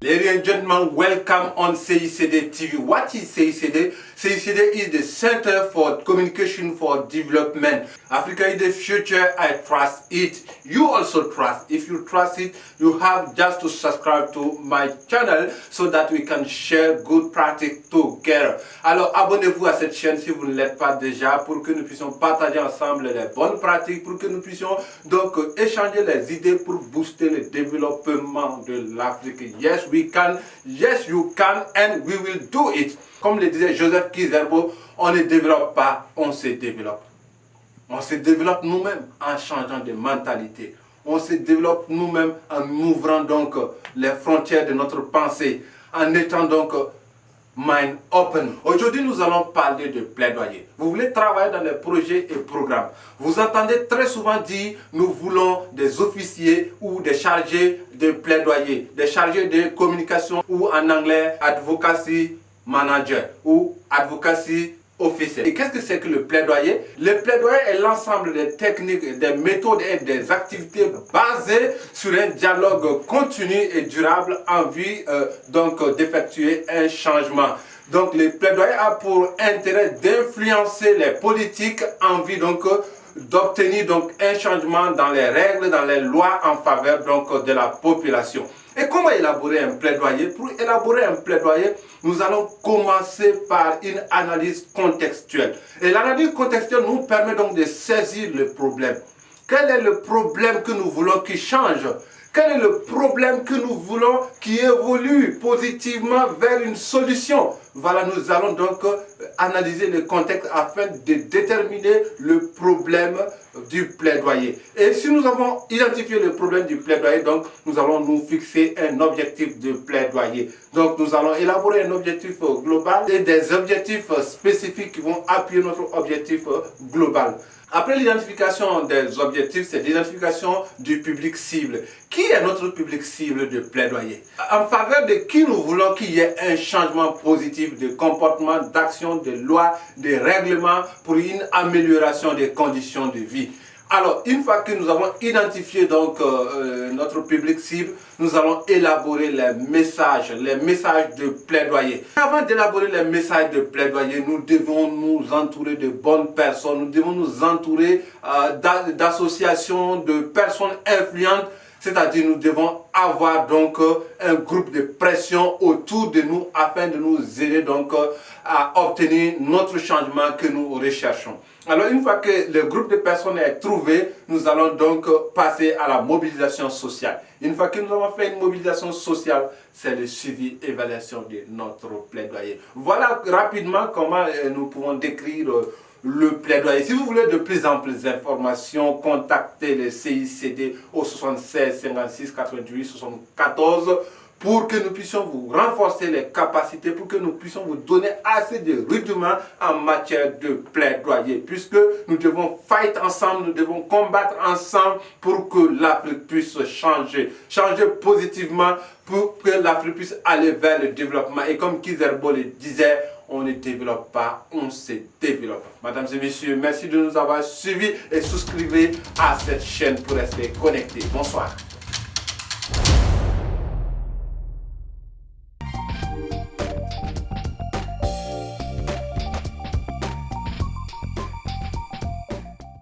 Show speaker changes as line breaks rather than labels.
Ladies and gentlemen, welcome on CICD TV. What is CICD? CICD is the Center for Communication for Development. Africa is the future. I trust it. You also trust. If you trust it, you have just to subscribe to my channel so that we can share good practice together. Alors, abonnez-vous à cette chaîne si vous ne l'êtes pas déjà pour que nous puissions partager ensemble les bonnes pratiques, pour que nous puissions donc échanger les idées pour booster le développement de l'Afrique. Yes, we can. Yes, you can, and we will do it. Comme le disait Joseph Kizerbo, on ne développe pas, on se développe. On se développe nous-mêmes en changeant de mentalité. On se développe nous-mêmes en ouvrant donc les frontières de notre pensée, en étant donc mind open. Aujourd'hui, nous allons parler de plaidoyer. Vous voulez travailler dans les projets et programmes. Vous entendez très souvent dire, nous voulons des officiers ou des chargés de plaidoyer, des chargés de communication ou en anglais, advocacy manager ou advocacy officer. Et qu'est-ce que c'est que le plaidoyer? Le plaidoyer est l'ensemble des techniques, des méthodes et des activités basées sur un dialogue continu et durable en vue donc d'effectuer un changement. Donc le plaidoyer a pour intérêt d'influencer les politiques en vue donc d'obtenir donc un changement dans les règles, dans les lois en faveur donc de la population. Et comment élaborer un plaidoyer? Pour élaborer un plaidoyer, nous allons commencer par une analyse contextuelle. Et l'analyse contextuelle nous permet donc de saisir le problème. Quel est le problème que nous voulons qu'il change? Quel est le problème que nous voulons qui évolue positivement vers une solution? Voilà, nous allons donc analyser le contexte afin de déterminer le problème du plaidoyer. Et si nous avons identifié le problème du plaidoyer, donc nous allons nous fixer un objectif de plaidoyer. Donc nous allons élaborer un objectif global et des objectifs spécifiques qui vont appuyer notre objectif global. Après l'identification des objectifs, c'est l'identification du public cible. Qui est notre public cible de plaidoyer? En faveur de qui nous voulons qu'il y ait un changement positif de comportement, d'action, de loi, de règlement pour une amélioration des conditions de vie. Alors, une fois que nous avons identifié donc notre public cible, nous allons élaborer les messages de plaidoyer. Avant d'élaborer les messages de plaidoyer, nous devons nous entourer de bonnes personnes, nous devons nous entourer d'associations, de personnes influentes. C'est-à-dire nous devons avoir donc un groupe de pression autour de nous afin de nous aider donc à obtenir notre changement que nous recherchons. Alors une fois que le groupe de personnes est trouvé, nous allons donc passer à la mobilisation sociale. Une fois que nous avons fait une mobilisation sociale, c'est le suivi et évaluation de notre plaidoyer. Voilà rapidement comment nous pouvons décrire le plaidoyer. Si vous voulez de plus amples informations, contactez le CICD au 76 56 88 74 pour que nous puissions vous renforcer les capacités, pour que nous puissions vous donner assez de rudiments en matière de plaidoyer, puisque nous devons fight ensemble, nous devons combattre ensemble pour que l'Afrique puisse changer positivement, pour que l'Afrique puisse aller vers le développement. Et comme Kizerbo le disait, on ne développe pas, on se développe. Mesdames et messieurs, merci de nous avoir suivis et souscrivez à cette chaîne pour rester connectés. Bonsoir.